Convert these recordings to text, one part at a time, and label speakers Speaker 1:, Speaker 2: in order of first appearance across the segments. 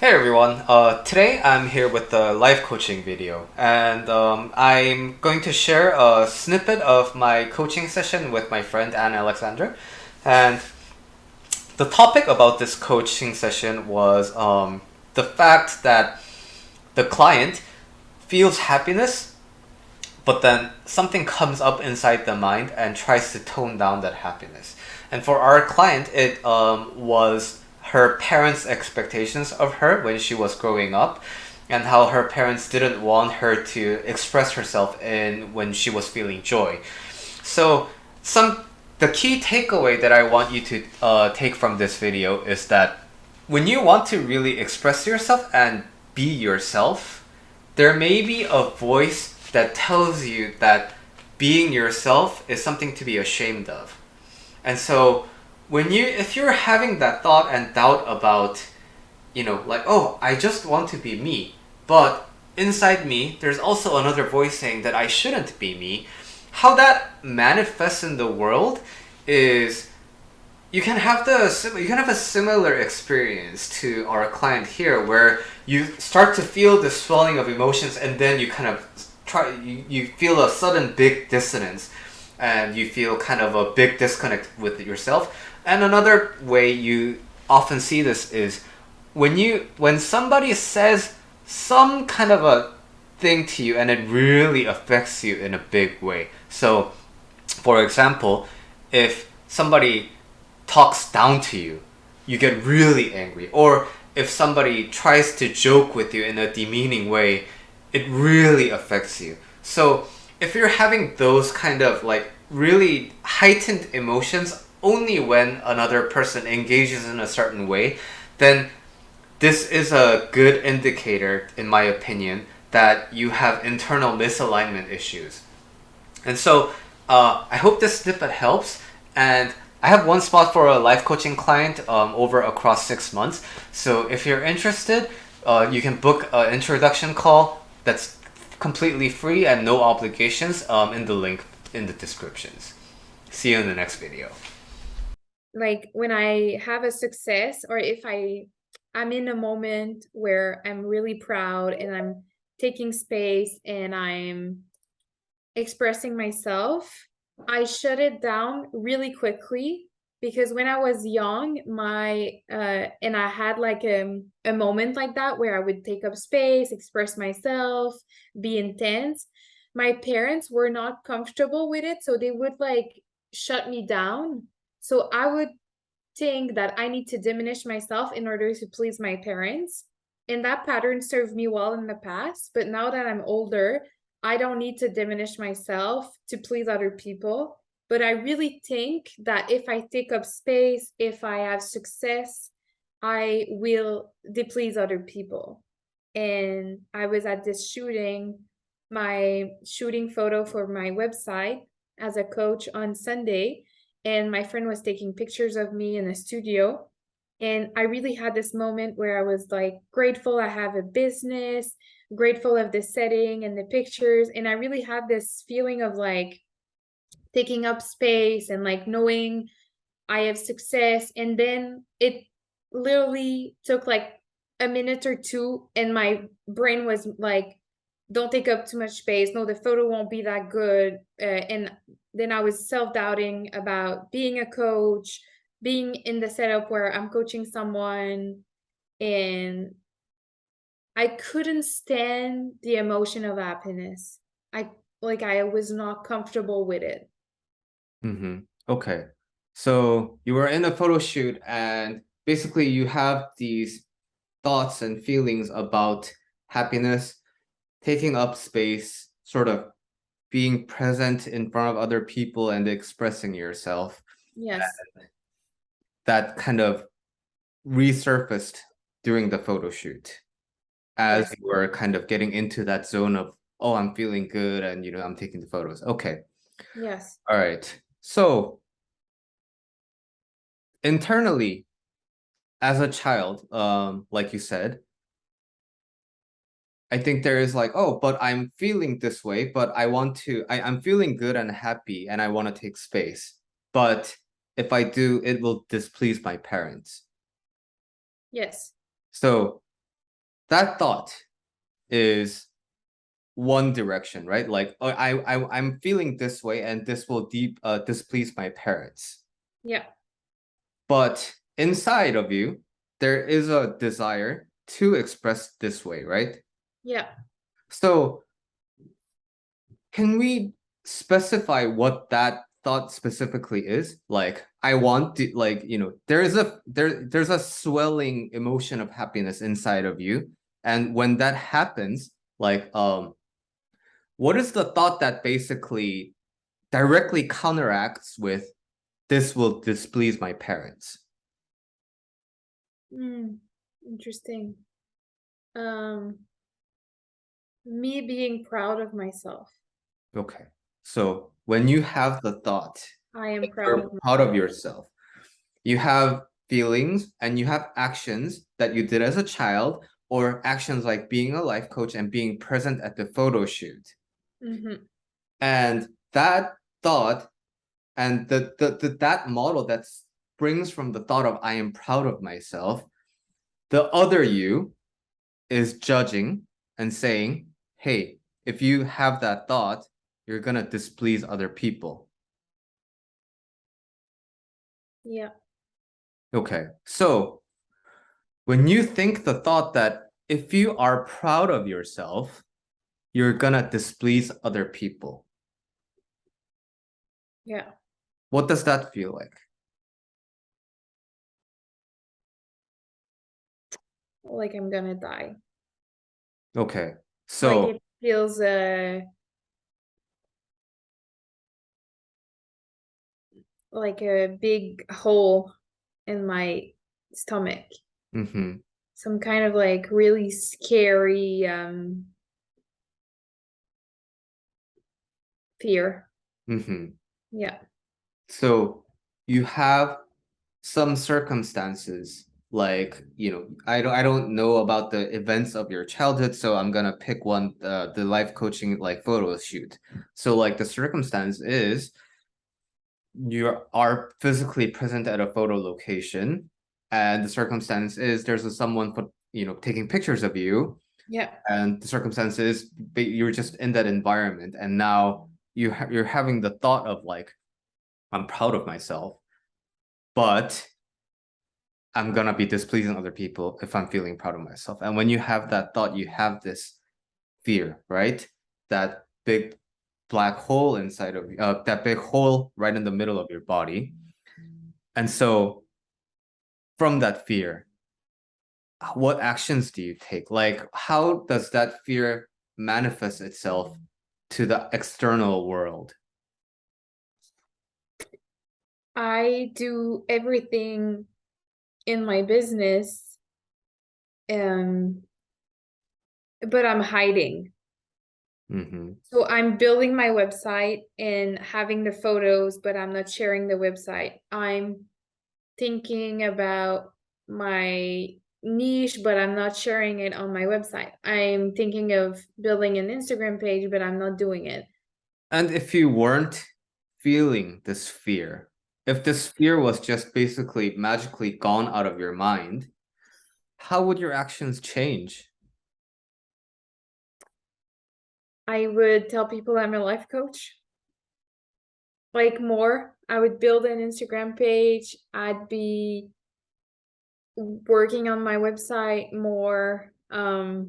Speaker 1: Hey everyone, today I'm here with the life coaching video, and I'm going to share a snippet of my coaching session with my friend Anne-Alexandre. And the topic about this coaching session was the fact that the client feels happiness, but then something comes up inside the mind and tries to tone down that happiness. And for our client, it was her parents' expectations of her when she was growing up, and how her parents didn't want her to express herself in when she was feeling joy. So, some the key takeaway that I want you to take from this video is that when you want to really express yourself and be yourself, there may be a voice that tells you that being yourself is something to be ashamed of. And so if you're having that thought and doubt about, like, oh, I just want to be me, but inside me there's also another voice saying that I shouldn't be me, how that manifests in the world is you can have a similar experience to our client here, where you start to feel the swelling of emotions, and then you kind of you feel a sudden big dissonance, and you feel kind of a big disconnect with yourself. And another way you often see this is when somebody says some kind of a thing to you and it really affects you in a big way. So, for example, if somebody talks down to you, you get really angry. Or if somebody tries to joke with you in a demeaning way, it really affects you. So if you're having those kind of like really heightened emotions only when another person engages in a certain way, then this is a good indicator, in my opinion, that you have internal misalignment issues. And so I hope this snippet helps. And I have one spot for a life coaching client over across 6 months. So if you're interested, you can book an introduction call that's completely free and no obligations in the link in the descriptions. See you in the next video.
Speaker 2: Like when I have a success, or if I'm in a moment where I'm really proud and I'm taking space and I'm expressing myself, I shut it down really quickly, because when I was young, my and I had like a moment like that where I would take up space, express myself, be intense. My parents were not comfortable with it, so they would like shut me down. So I would think that I need to diminish myself in order to please my parents. And that pattern served me well in the past. But now that I'm older, I don't need to diminish myself to please other people. But I really think that if I take up space, if I have success, I will displease other people. And I was at this shooting, my shooting photo for my website as a coach on Sunday, and my friend was taking pictures of me in the studio. And I really had this moment where I was like grateful I have a business, grateful of the setting and the pictures. And I really had this feeling of like taking up space and like knowing I have success. And then it literally took like a minute or two, and my brain was like, don't take up too much space. No, the photo won't be that good. And then I was self doubting about being a coach, being in the setup where I'm coaching someone. And I couldn't stand the emotion of happiness. I I was not comfortable with it.
Speaker 1: Mm-hmm. Okay. So you were in a photo shoot, and basically you have these thoughts and feelings about happiness, taking up space, sort of being present in front of other people and expressing yourself.
Speaker 2: Yes.
Speaker 1: That kind of resurfaced during the photo shoot as
Speaker 2: Yes.
Speaker 1: you were kind of getting into that zone of, oh, I'm feeling good, and I'm taking the photos. Okay.
Speaker 2: Yes.
Speaker 1: All right. So internally, as a child, like you said, I think there is like, oh, but I'm feeling this way, but I'm feeling good and happy and I want to take space. But if I do, it will displease my parents.
Speaker 2: Yes.
Speaker 1: So that thought is one direction, right? Like, oh, I'm feeling this way, and this will displease my parents.
Speaker 2: Yeah.
Speaker 1: But inside of you, there is a desire to express this way, right?
Speaker 2: Yeah.
Speaker 1: So can we specify what that thought specifically is? Like, I want to, like, there's a swelling emotion of happiness inside of you. And when that happens, like, what is the thought that basically directly counteracts with this will displease my parents?
Speaker 2: Interesting. Um, Me being proud of myself.
Speaker 1: Okay. So when you have the thought,
Speaker 2: I am proud
Speaker 1: you're
Speaker 2: of
Speaker 1: proud of
Speaker 2: myself.
Speaker 1: yourself, you have feelings and you have actions that you did as a child, or actions like being a life coach and being present at the photo shoot.
Speaker 2: Mm-hmm.
Speaker 1: And that thought and that model that springs from the thought of I am proud of myself, the other you is judging and saying, hey, if you have that thought, you're gonna displease other people.
Speaker 2: Yeah.
Speaker 1: Okay, so when you think the thought that if you are proud of yourself, you're gonna displease other people,
Speaker 2: Yeah.
Speaker 1: what does that feel like?
Speaker 2: Like I'm gonna die.
Speaker 1: Okay,
Speaker 2: Like
Speaker 1: so
Speaker 2: it feels like a big hole in my stomach.
Speaker 1: mhm,
Speaker 2: Some kind of like really scary fear.
Speaker 1: mhm.
Speaker 2: Yeah.
Speaker 1: So you have some circumstances like, I don't know about the events of your childhood, so I'm gonna pick one, the life coaching like photo shoot. So like the circumstance is you are physically present at a photo location, and the circumstance is there's someone taking pictures of you,
Speaker 2: Yeah.
Speaker 1: and the circumstance is you're just in that environment, and now you're having the thought of like, I'm proud of myself, but I'm gonna be displeasing other people if I'm feeling proud of myself. And when you have that thought, you have this fear, right? That big black hole inside of you, that big hole right in the middle of your body. And so from that fear, what actions do you take? Like, how does that fear manifest itself to the external world?
Speaker 2: I do everything in my business, um, but I'm hiding.
Speaker 1: Mm-hmm.
Speaker 2: So I'm building my website and having the photos, but I'm not sharing the website. I'm thinking about my niche, but I'm not sharing it on my website. I'm thinking of building an Instagram page, but I'm not doing it.
Speaker 1: And if you weren't feeling this fear, if this fear was just basically magically gone out of your mind, how would your actions change?
Speaker 2: I would tell people I'm a life coach. Like more, I would build an Instagram page. I'd be working on my website more. I'd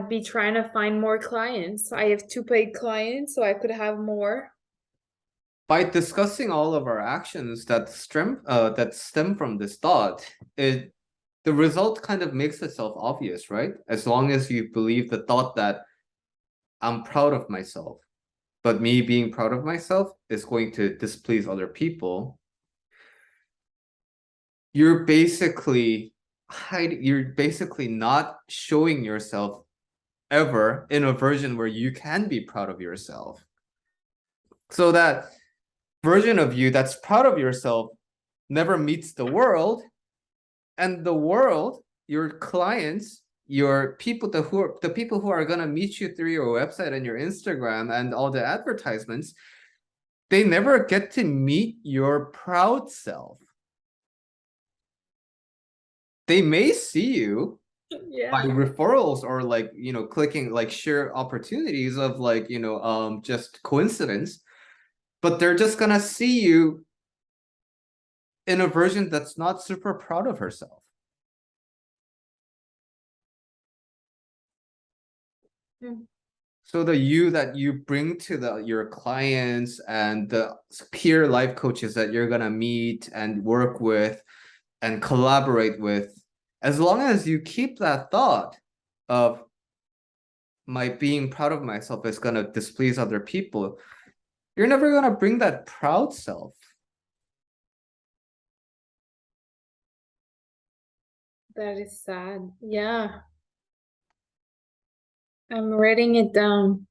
Speaker 2: be trying to find more clients. I have 2 paid clients, so I could have more.
Speaker 1: By discussing all of our actions that stem from this thought, the result kind of makes itself obvious, right? As long as you believe the thought that I'm proud of myself, but me being proud of myself is going to displease other people, you're basically not showing yourself ever in a version where you can be proud of yourself. So that version of you that's proud of yourself never meets the world, and the world, your clients, your people, the people who are gonna meet you through your website and your Instagram and all the advertisements, they never get to meet your proud self. They may see you
Speaker 2: Yeah.
Speaker 3: by referrals or like, clicking like share opportunities of like, just coincidence, but they're just gonna see you in a version that's not super proud of herself.
Speaker 2: Mm.
Speaker 3: So the you that you bring to your clients and the peer life coaches that you're gonna meet and work with and collaborate with, as long as you keep that thought of my being proud of myself is gonna displease other people, you're never gonna bring that proud self.
Speaker 2: That is sad. Yeah. I'm writing it down.